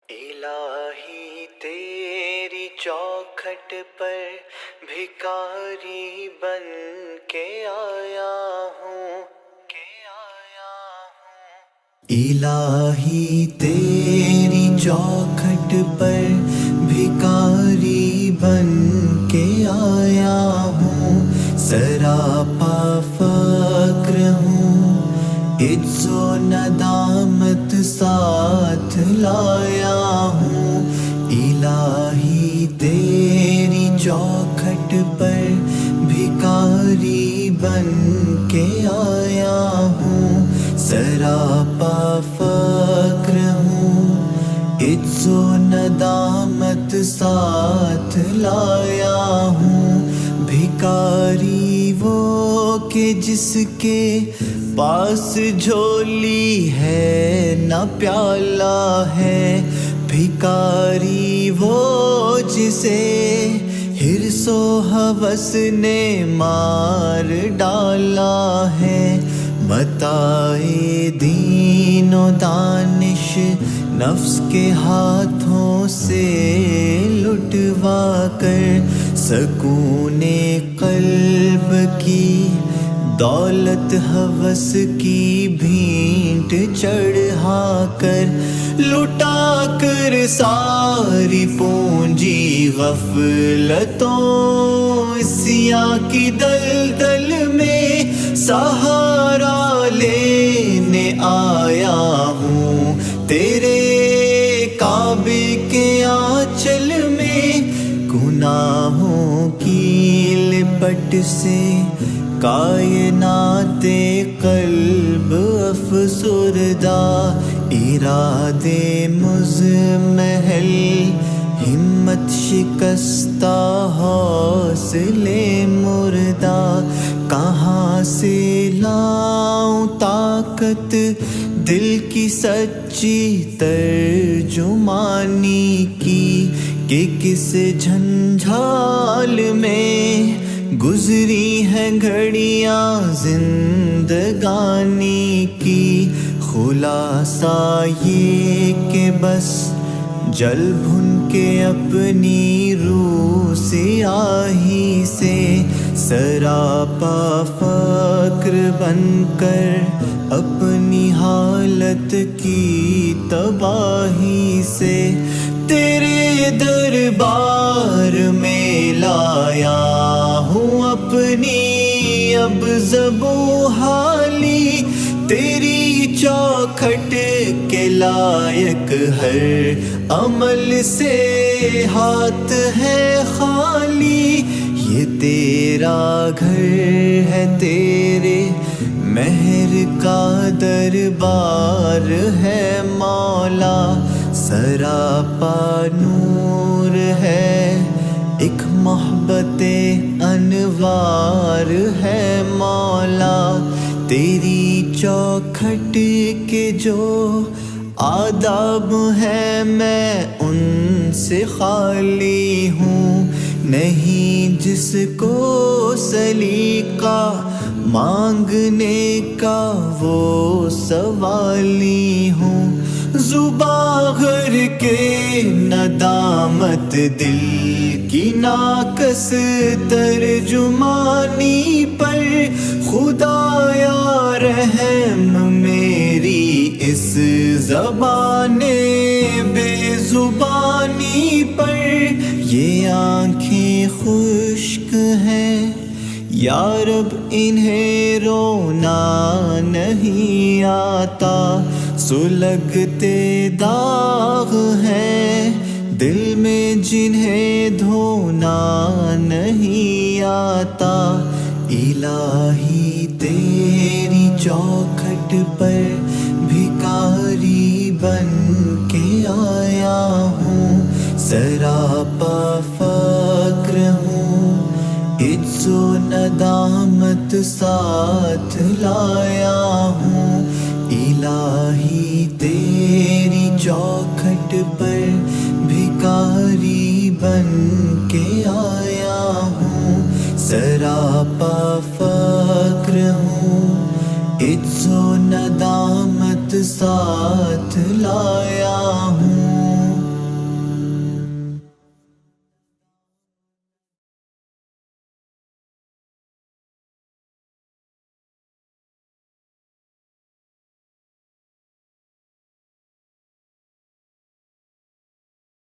الہی تیری چوکھٹ پر بھکاری بن کے آیا ہوں الہی تیری چوکھٹ پر بھکاری بن کے آیا ہوں، سراپا فقر ہوں، عجز و ندامت ساتھ لایا ہوں، الہی تیری چوکھٹ پر بھکاری بن کے آیا ہوں، سراپا فقر ہوں، عجز و ندامت ساتھ لایا ہوں، بھکاری وہ کہ جس کے پاس جھولی ہے نہ پیالہ ہے، بھکاری وہ جسے حرص و ہوس نے مار ڈالا ہے، متاع دین و دانش نفس کے ہاتھوں سے لٹوا کر، سکون قلب کی دولت ہوس کی بھینٹ چڑھا کر، لٹا کر ساری پونجی غفلتوں سیاہ کی دلدل میں سہارا لینے آیا ہوں، تیرے کعبے کے آنچل میں گناہوں کی لپٹ سے کائنات قلب افسردہ، ارادے مزمحل ہمت شکستہ حوصلے مردہ، کہاں سے لاؤں طاقت دل کی سچی ترجمانی کی، کہ کس جھنجھال میں گزری ہیں گھڑیاں زندگانی کی، خلاصہ یہ کہ بس جل بھن کے اپنی روح سیاہی سے، سراپا فقر بن کر اپنی حالت کی تباہی سے، تیرے دربار میں لایا ہوں اپنی اب زبوں حالی، تیری چوکھٹ کے لائق ہر عمل سے ہاتھ ہے خالی، یہ تیرا گھر ہے، تیرے مہر کا دربار ہے مولا، سراپا نور ہے، ایک محبت انوار ہے مولا، تیری چوکھٹ کے جو آداب ہیں میں ان سے خالی ہوں، نہیں جس کو سلیقہ مانگنے کا وہ سوالی ہوں، زباں گھر کے ندامت دل کی ناقص ترجمانی پر، خدایا رحم میری اس زبان بے زبانی پر، یہ آنکھیں خشک ہیں یا رب انہیں رونا نہیں آتا، سلگتے داغ ہیں دل میں جنہیں دھونا نہیں آتا، الہی تیری چوکھٹ پر بھکاری بن کے آیا ہوں، سراپا فقر ہوں، عجز و ندامت ساتھ لایا ہوں، الہی تیری چوکھٹ پر بھکاری بن کے آیا ہوں، سراپا فقر ہوں، عجز و ندامت ساتھ لایا ہوں۔